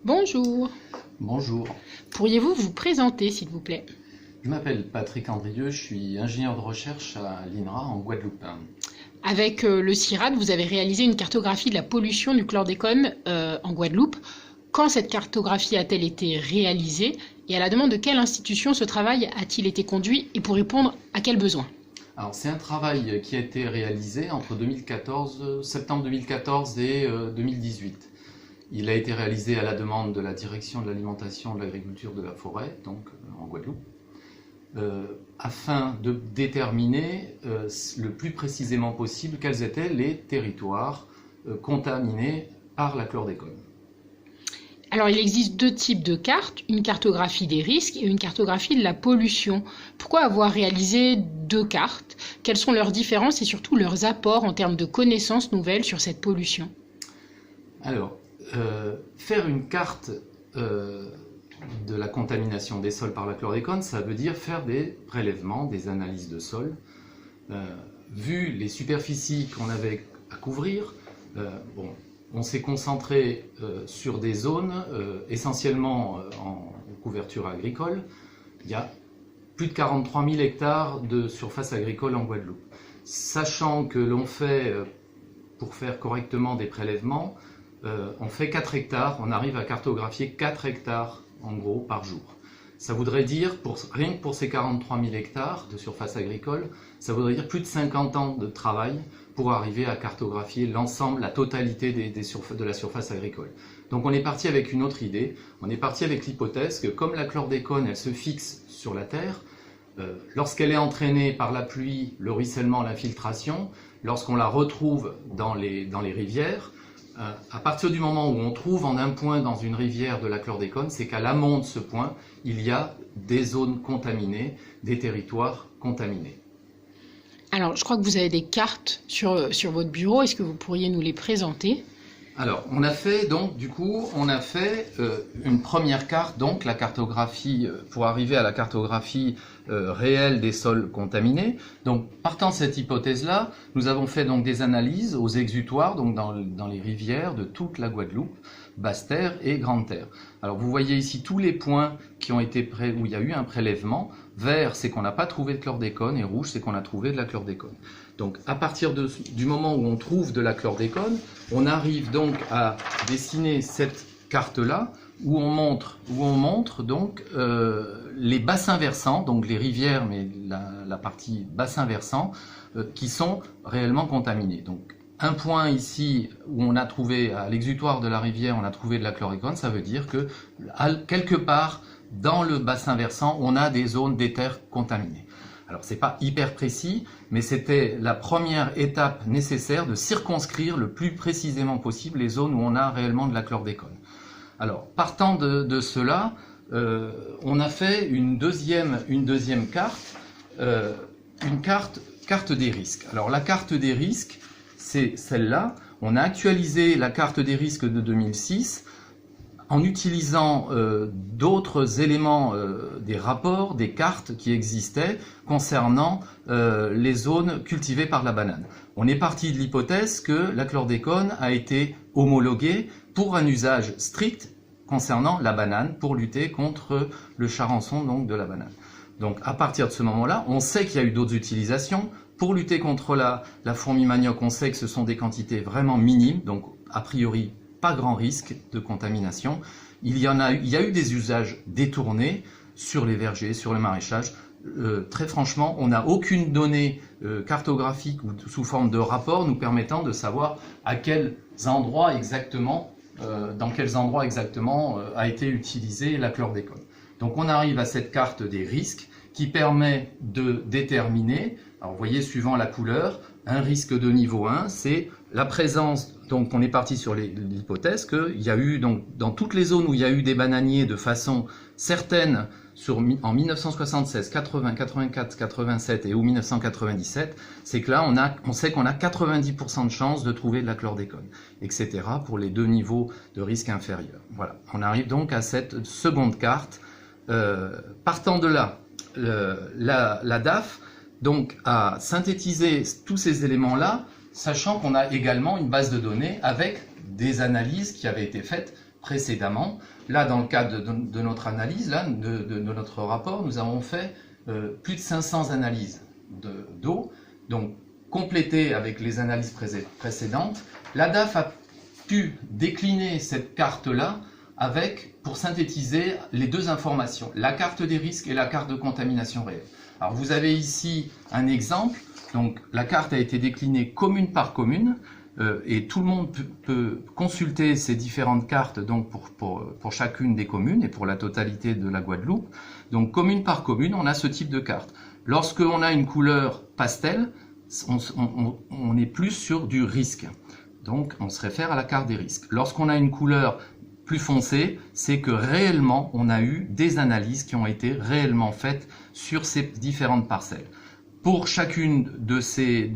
Bonjour. Bonjour, Pourriez-vous vous présenter, s'il vous plaît? je m'appelle Patrick Andrieux, je suis ingénieur de recherche à l'INRA en Guadeloupe. Avec le CIRAD, vous avez réalisé une cartographie de la pollution du chlordécone en Guadeloupe. Quand cette cartographie a-t-elle été réalisée et à la demande de quelle institution ce travail a-t-il été conduit et pour répondre à quels besoins? Alors c'est un travail qui a été réalisé entre septembre 2014 et 2018. Il a été réalisé à la demande de la Direction de l'Alimentation, de l'Agriculture, de la Forêt, donc en Guadeloupe, afin de déterminer le plus précisément possible quels étaient les territoires contaminés par la chlordécone. Alors, il existe deux types de cartes, une cartographie des risques et une cartographie de la pollution. Pourquoi avoir réalisé deux cartes? Quelles sont leurs différences et surtout leurs apports en termes de connaissances nouvelles sur cette pollution? Alors, faire une carte de la contamination des sols par la chlordécone, ça veut dire faire des prélèvements, des analyses de sol. Vu les superficies qu'on avait à couvrir, on s'est concentré sur des zones essentiellement en couverture agricole. Il y a plus de 43 000 hectares de surface agricole en Guadeloupe. Sachant que l'on fait, pour faire correctement des prélèvements, on fait 4 hectares, on arrive à cartographier 4 hectares en gros par jour. Ça voudrait dire, rien que pour ces 43 000 hectares de surface agricole, ça voudrait dire plus de 50 ans de travail pour arriver à cartographier l'ensemble, la totalité de la surface agricole. Donc on est parti avec une autre idée, on est parti avec l'hypothèse que comme la chlordécone elle se fixe sur la terre, lorsqu'elle est entraînée par la pluie, le ruissellement, l'infiltration, lorsqu'on la retrouve dans les rivières, à partir du moment où on trouve en un point dans une rivière de la chlordécone, c'est qu'à l'amont de ce point, il y a des zones contaminées, des territoires contaminés. Alors, je crois que vous avez des cartes sur votre bureau. Est-ce que vous pourriez nous les présenter? Alors, on a fait une première carte, donc la cartographie, pour arriver à la cartographie réelle des sols contaminés. Donc, partant de cette hypothèse-là, nous avons fait donc des analyses aux exutoires, donc dans les rivières de toute la Guadeloupe, Basse-Terre et Grande-Terre. Alors, vous voyez ici tous les points où il y a eu un prélèvement. Vert, c'est qu'on n'a pas trouvé de chlordécone, et rouge, c'est qu'on a trouvé de la chlordécone. Donc, à partir du moment où on trouve de la chlordécone, on arrive donc à dessiner cette carte-là, où on montre donc les bassins versants, donc les rivières, mais la partie bassin versant, qui sont réellement contaminés. Donc, un point ici où on a trouvé, à l'exutoire de la rivière, on a trouvé de la chlordécone, ça veut dire que quelque part dans le bassin versant, on a des zones d'éther contaminées. Alors, c'est pas hyper précis, mais c'était la première étape nécessaire de circonscrire le plus précisément possible les zones où on a réellement de la chlordécone. Alors, partant de cela, on a fait une deuxième carte, une carte des risques. Alors, la carte des risques, c'est celle-là. On a actualisé la carte des risques de 2006 en utilisant d'autres éléments des rapports, des cartes qui existaient concernant les zones cultivées par la banane. On est parti de l'hypothèse que la chlordécone a été homologuée pour un usage strict concernant la banane, pour lutter contre le charançon donc, de la banane. Donc à partir de ce moment-là, on sait qu'il y a eu d'autres utilisations. Pour lutter contre la fourmi manioc, on sait que ce sont des quantités vraiment minimes, donc a priori pas grand risque de contamination. Il y a eu des usages détournés sur les vergers, sur le maraîchage. Très franchement, on n'a aucune donnée cartographique ou sous forme de rapport nous permettant de savoir dans quels endroits exactement a été utilisée la chlordécone. Donc on arrive à cette carte des risques qui permet de déterminer, alors vous voyez suivant la couleur, un risque de niveau 1, c'est la présence, donc on est parti sur l'hypothèse qu'il y a eu, donc, dans toutes les zones où il y a eu des bananiers de façon certaine en 1976, 80, 84, 87 et ou 1997, c'est que là on sait qu'on a 90% de chances de trouver de la chlordécone, etc. pour les deux niveaux de risque inférieurs. Voilà, on arrive donc à cette seconde carte. Partant de là, la DAF donc a synthétisé tous ces éléments-là, sachant qu'on a également une base de données avec des analyses qui avaient été faites précédemment. Là, dans le cadre de notre analyse, là, de notre rapport, nous avons fait plus de 500 analyses d'eau, donc complétées avec les analyses précédentes. La DAF a pu décliner cette carte-là pour synthétiser les deux informations, la carte des risques et la carte de contamination réelle. Alors vous avez ici un exemple, donc la carte a été déclinée commune par commune, et tout le monde peut consulter ces différentes cartes donc pour chacune des communes et pour la totalité de la Guadeloupe. Donc commune par commune, on a ce type de carte. Lorsque on a une couleur pastel, on est plus sur du risque. Donc on se réfère à la carte des risques. Lorsqu'on a une couleur plus foncée, c'est que réellement on a eu des analyses qui ont été réellement faites sur ces différentes parcelles. Pour chacune de ces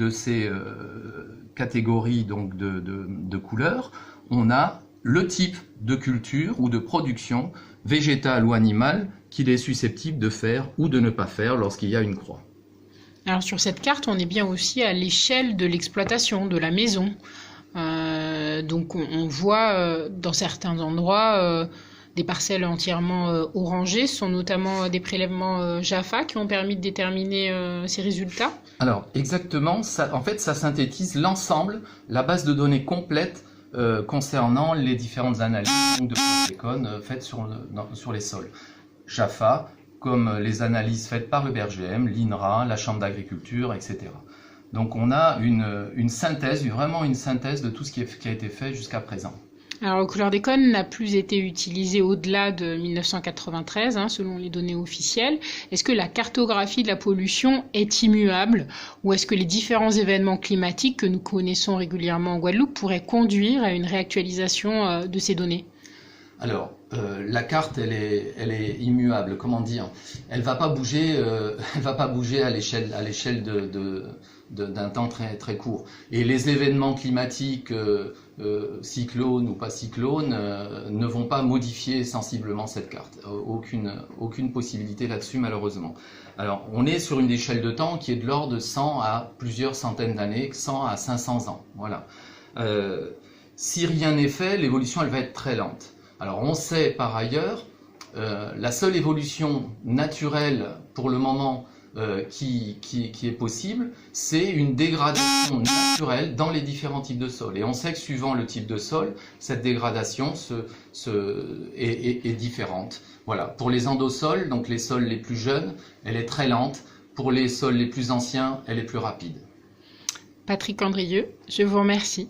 catégories donc de couleurs, on a le type de culture ou de production végétale ou animale qu'il est susceptible de faire ou de ne pas faire lorsqu'il y a une croix. Alors sur cette carte, on est bien aussi à l'échelle de l'exploitation, de la maison. Donc on voit dans certains endroits des parcelles entièrement orangées. Ce sont notamment des prélèvements JAFA qui ont permis de déterminer ces résultats. Alors exactement, en fait ça synthétise l'ensemble, la base de données complète concernant les différentes analyses de chlordécone faites sur les sols. JAFA, comme les analyses faites par le BRGM, l'INRA, la Chambre d'agriculture, etc. Donc on a une synthèse, vraiment une synthèse de tout ce qui a été fait jusqu'à présent. Alors le chlordécone n'a plus été utilisé au-delà de 1993, selon les données officielles. Est-ce que la cartographie de la pollution est immuable ou est-ce que les différents événements climatiques que nous connaissons régulièrement en Guadeloupe pourraient conduire à une réactualisation de ces données ? Alors, la carte, elle est immuable. Comment dire ? Elle va pas bouger à l'échelle d'un temps très très court. Et les événements climatiques, cyclones ou pas cyclones, ne vont pas modifier sensiblement cette carte. Aucune possibilité là-dessus, malheureusement. Alors, on est sur une échelle de temps qui est de l'ordre de 100 à plusieurs centaines d'années, 100 à 500 ans. Voilà. Si rien n'est fait, l'évolution, elle va être très lente. Alors on sait par ailleurs, la seule évolution naturelle pour le moment qui est possible, c'est une dégradation naturelle dans les différents types de sols. Et on sait que suivant le type de sol, cette dégradation est différente. Voilà. Pour les endosols, donc les sols les plus jeunes, elle est très lente. Pour les sols les plus anciens, elle est plus rapide. Patrick Andrieux, je vous remercie.